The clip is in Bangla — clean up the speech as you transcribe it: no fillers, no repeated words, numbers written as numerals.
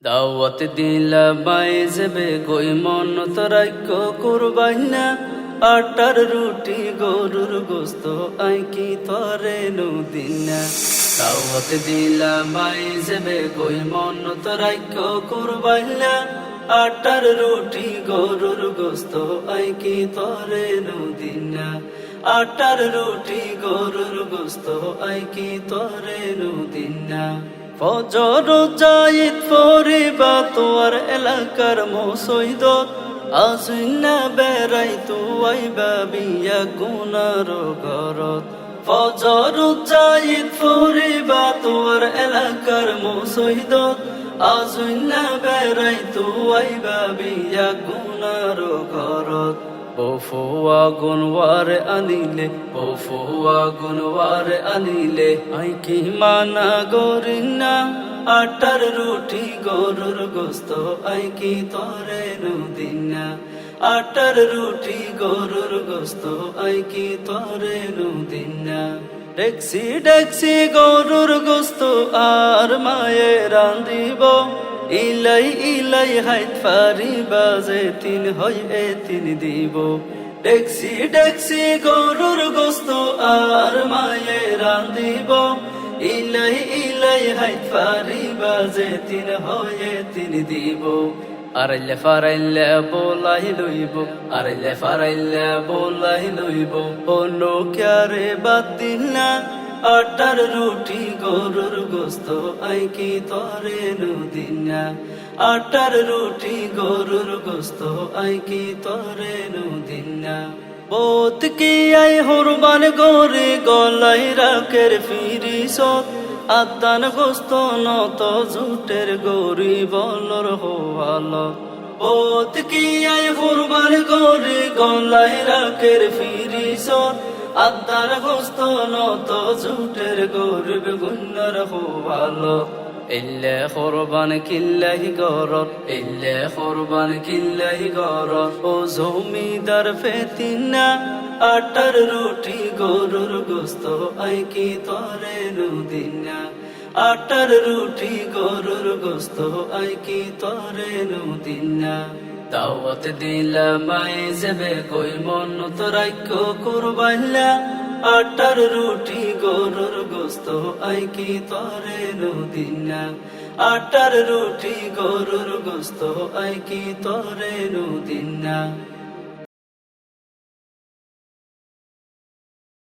দাওয়াত দিলা বাইজবে কই মন তরাইক কুরবাইনা আটার রুটি গরুর গোস্ত আই কি তরে নুদিনা দাওয়াত দিলা বাইজবে কই মন তরাইক কুরবাইনা আটার রুটি গরুর গোস্ত আই কি তরে নুদিনা আটার রুটি গরুর গোস্ত আই কি তরে নুদিনা ফজর জায়েদ পরিবা তোর এলাকার মুসইদত আসিনা বেড়াই তুই বাবিয়া গুনার ঘরত ফজর জায়েদ পরিবা তোর এলাকার মুসইদত আসিনা বেড়াই তুই বাবিয়া গুনার ঘরত বফুয়া গুনওয়ারে আনিলে আই কি মানা গরিনা আটার রুটি গরুর গোস্ত আই কি তরে নুদিনা আটার রুটি গরুর গোস্ত আই কি তরে নুদিনা ডেক্সি ডেক্সি গরুর গোস্ত আর মায়ে রান্দিব ইলাই ইলাই হাইত ফারি বাজে তিন হয় এ তিন দিব ডেক্সি ডেক্সি গরুর গোস্ত আর মায়ে রান্দিব ইলাই ইলাই হাইত ফারি বাজে তিন হয় তিন দিব আরলে ফারাইলে বোলাই লইব অন্য ক্যারে বাদ দিন না আটার রুটি গরুর গোস্ত আই কি তরে নুদিনা আটার রুটি গরুর গোস্ত আই কি তরে নুদিনা বোত কি আই হরবান গরে গলাই রাকের ফিরিসত আদান গোস্ত নত জুটের গরি বলর হওয়ালত বোত কি আই হরবান গরে গলাই রাকের ফিরিসত আদার গোস্ত নত জুটের গরিব গুন্নার হওয়ালত ইল্লে কোরবান কিল্লাহি গরত ও জমিদার ফেতিনা আটার রুটি গরুর গোস্ত আই কি তরে নুদিনা আটার রুটি গরুর গোস্ত আই কি তরে নুদিনা দাওয়াত দিলা মাই যাবে কই মন তরাইক কুরবাইলা আটার রুটি গরুর গোস্ত আই কি তরে নুদিনা আটার রুটি গরুর গোস্ত আই কি তরে নুদিনা